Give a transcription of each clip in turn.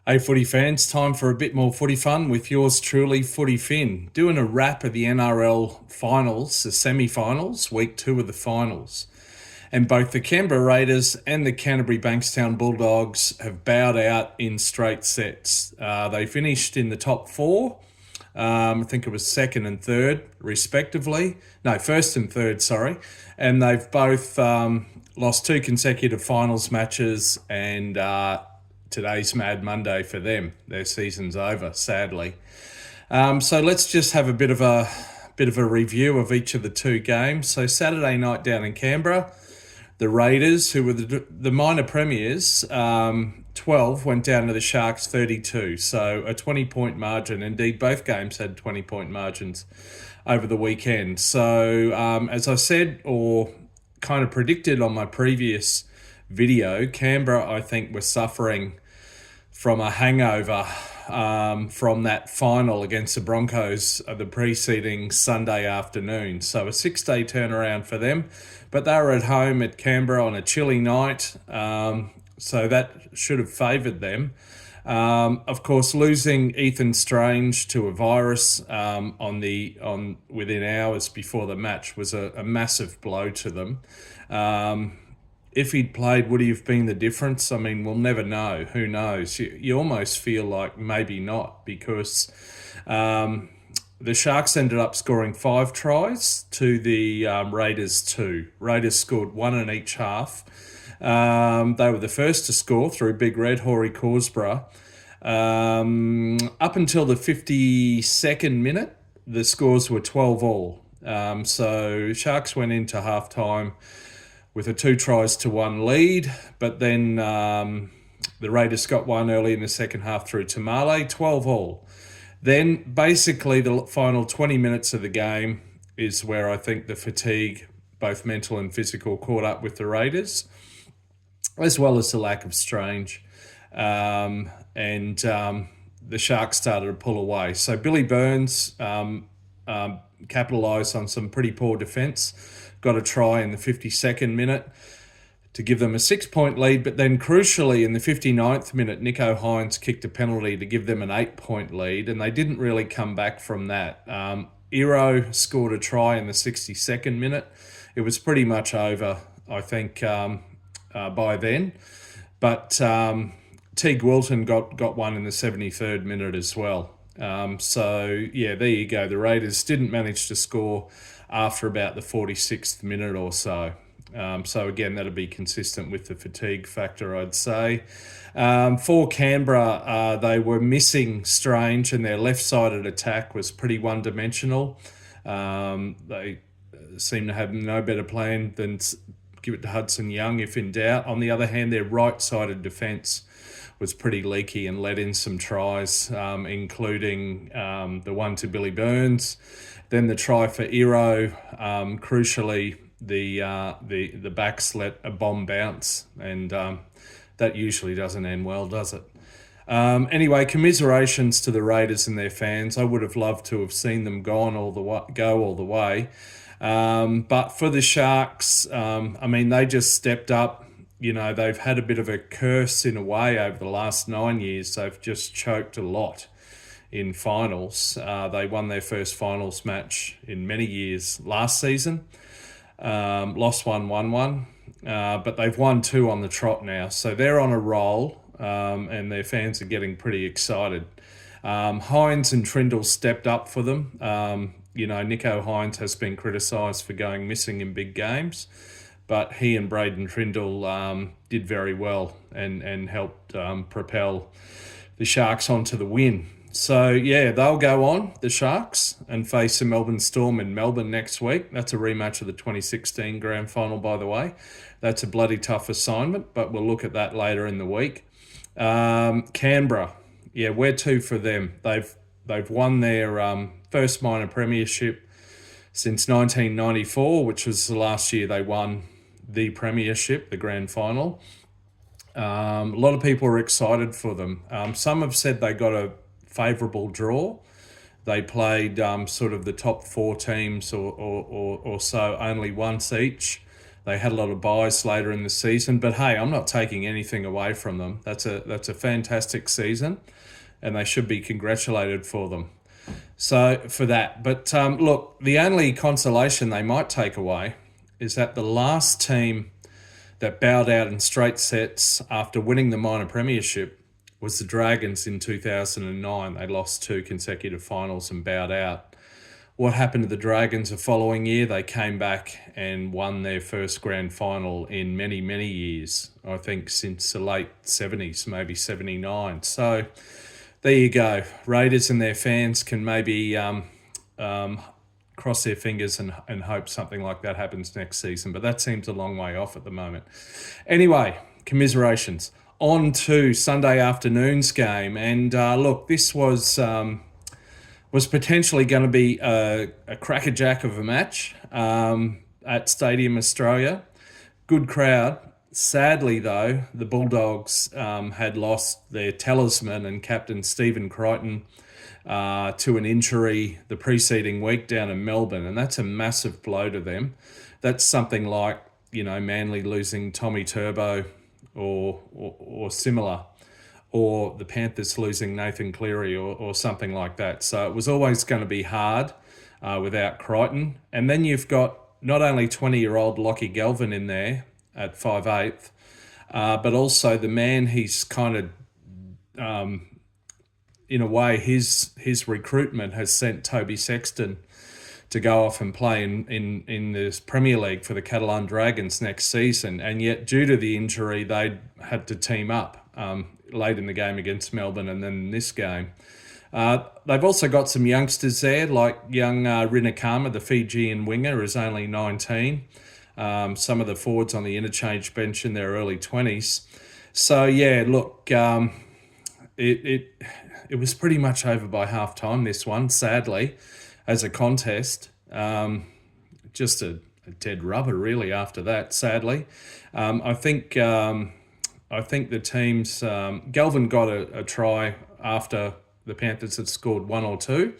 Hey, footy fans, time for a bit more footy fun with yours truly, Footy Finn, doing a wrap of the NRL finals, the semi finals, week two of the finals. And both the Canberra Raiders and the Canterbury Bankstown Bulldogs have bowed out in straight sets. They finished in the top four. I think it was second and third, respectively. No, first and third, sorry. And they've both lost two consecutive finals matches, and today's Mad Monday for them. Their season's over, sadly. So let's just have a bit of a review of each of the two games. So Saturday night down in Canberra, the Raiders, who were the minor premiers, 12 went down to the Sharks 32. So a 20-point margin. Indeed, both games had 20-point margins over the weekend. So as I said, or kind of predicted on my previous video, Canberra, I think, were suffering from a hangover from that final against the Broncos the preceding Sunday afternoon. So a 6-day turnaround for them. But they were at home at Canberra on a chilly night, so that should have favoured them. Of course, losing Ethan Strange to a virus on within hours before the match was a massive blow to them. If he'd played, would he have been the difference? I mean, we'll never know. Who knows? You almost feel like maybe not, because the Sharks ended up scoring 5 tries to the Raiders 2. Raiders scored 1 in each half. They were the first to score through Big Red, Horry Corsborough. Up until the 52nd minute, the scores were 12 all. So Sharks went into halftime with a 2 tries to 1 lead, but then the Raiders got one early in the second half through Tamale, 12 all. Then basically the final 20 minutes of the game is where I think the fatigue, both mental and physical, caught up with the Raiders, as well as the lack of Strange. And the Sharks started to pull away. So Billy Burns capitalised on some pretty poor defence, got a try in the 52nd minute to give them a 6-point lead, but then crucially in the 59th minute, Nicho Hynes kicked a penalty to give them an 8-point lead, and they didn't really come back from that. Iro scored a try in the 62nd minute. It was pretty much over, I think, by then. But Teague Wilton got one in the 73rd minute as well. So, yeah, there you go. The Raiders didn't manage to score after about the 46th minute or so. So again, that'll be consistent with the fatigue factor, I'd say. For Canberra, they were missing Strange, and their left-sided attack was pretty one-dimensional. They seem to have no better plan than give it to Hudson Young if in doubt. On the other hand, their right-sided defence was pretty leaky and let in some tries, including the one to Billy Burns, then the try for Iro. Crucially, the backs let a bomb bounce, and that usually doesn't end well, does it? Anyway, commiserations to the Raiders and their fans. I would have loved to have seen them go all the way. But for the Sharks, I mean, they just stepped up. You know, they've had a bit of a curse in a way over the last 9 years. They've just choked a lot in finals. They won their first finals match in many years last season. Lost one, won one. But they've won 2 on the trot now. So they're on a roll, and their fans are getting pretty excited. Hynes and Trindle stepped up for them. Nicho Hynes has been criticised for going missing in big games, but he and Braden Trindle did very well and helped propel the Sharks onto the win. So, yeah, they'll go on, the Sharks, and face the Melbourne Storm in Melbourne next week. That's a rematch of the 2016 Grand Final, by the way. That's a bloody tough assignment, but we'll look at that later in the week. Canberra, yeah, where to for them? They've won their first minor premiership since 1994, which was the last year they won the premiership, the Grand Final. A lot of people are excited for them. Some have said they got a favourable draw. They played sort of the top 4 teams or so only once each. They had a lot of buys later in the season, but hey, I'm not taking anything away from them. That's a fantastic season, and they should be congratulated for them. So for that, but look, the only consolation they might take away is that the last team that bowed out in straight sets after winning the minor premiership was the Dragons in 2009. They lost 2 consecutive finals and bowed out. What happened to the Dragons the following year? They came back and won their first grand final in many, many years. I think since the late 70s, maybe 79. So there you go. Raiders and their fans can maybe cross their fingers and hope something like that happens next season. But that seems a long way off at the moment. Anyway, commiserations. On to Sunday afternoon's game. And look, this was potentially going to be a crackerjack of a match at Stadium Australia. Good crowd. Sadly, though, the Bulldogs had lost their talisman and captain Stephen Crichton to an injury the preceding week down in Melbourne, and that's a massive blow to them. That's something like, Manly losing Tommy Turbo or similar, or the Panthers losing Nathan Cleary or something like that. So it was always going to be hard without Crichton. And then you've got not only 20-year-old Lockie Galvin in there at 5'8", but also the man he's kind of, in a way, his recruitment has sent Toby Sexton to go off and play in this Premier League for the Catalan Dragons next season. And yet, due to the injury, they had to team up late in the game against Melbourne and then this game. They've also got some youngsters there, like young Rinakama, the Fijian winger, who's only 19. Some of the forwards on the interchange bench in their early 20s. So, yeah, look, it was pretty much over by half-time, this one, sadly, as a contest. Just a dead rubber, really, after that, sadly. I think the teams... Galvin got a try after the Panthers had scored 1 or 2,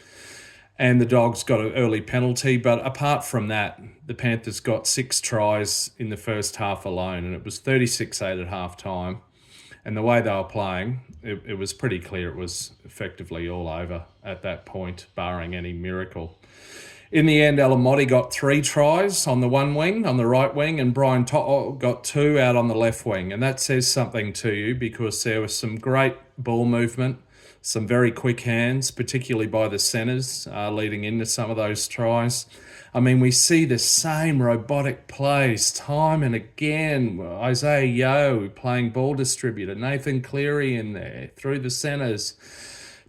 and the Dogs got an early penalty. But apart from that, the Panthers got 6 tries in the first half alone, and it was 36-8 at half-time. And the way they were playing, it was pretty clear it was effectively all over at that point, barring any miracle. In the end, Alamotti got 3 tries on the one wing, on the right wing, and Brian To'o got 2 out on the left wing. And that says something to you, because there was some great ball movement, some very quick hands, particularly by the centres, leading into some of those tries. I mean, we see the same robotic plays time and again. Isaiah Yeo playing ball distributor, Nathan Cleary in there, through the centres,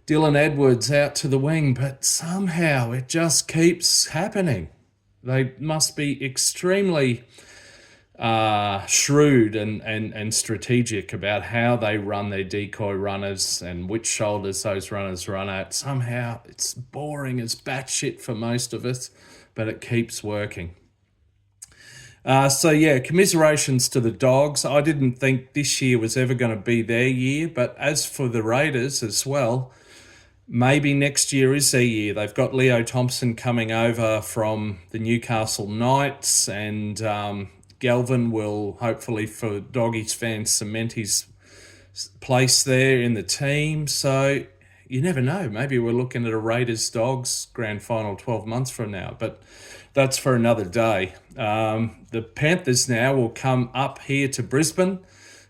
Dylan Edwards out to the wing, but somehow it just keeps happening. They must be extremely shrewd and strategic about how they run their decoy runners and which shoulders those runners run at. Somehow it's boring as batshit for most of us, but it keeps working. So yeah, commiserations to the Dogs. I didn't think this year was ever going to be their year, but as for the Raiders as well, maybe next year is their year. They've got Leo Thompson coming over from the Newcastle Knights, and Galvin will hopefully, for Doggies fans, cement his place there in the team. So you never know. Maybe we're looking at a Raiders-Dogs grand final 12 months from now, but that's for another day. The Panthers now will come up here to Brisbane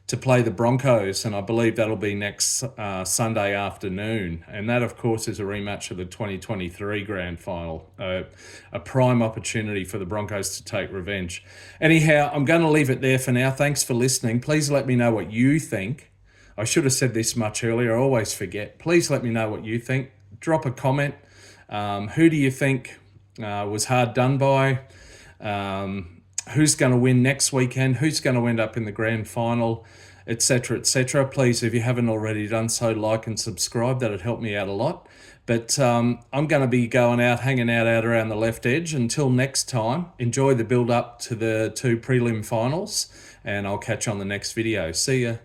to play the Broncos, and I believe that'll be next Sunday afternoon. And that, of course, is a rematch of the 2023 grand final, a prime opportunity for the Broncos to take revenge. Anyhow, I'm going to leave it there for now. Thanks for listening. Please let me know what you think. I should have said this much earlier. I always forget. Please let me know what you think. Drop a comment. Who do you think was hard done by? Who's going to win next weekend? Who's going to end up in the grand final, etc., etc. Please, if you haven't already done so, like and subscribe. That'd help me out a lot. But I'm going to be going out, hanging out around the left edge. Until next time, enjoy the build-up to the 2 prelim finals, and I'll catch you on the next video. See ya.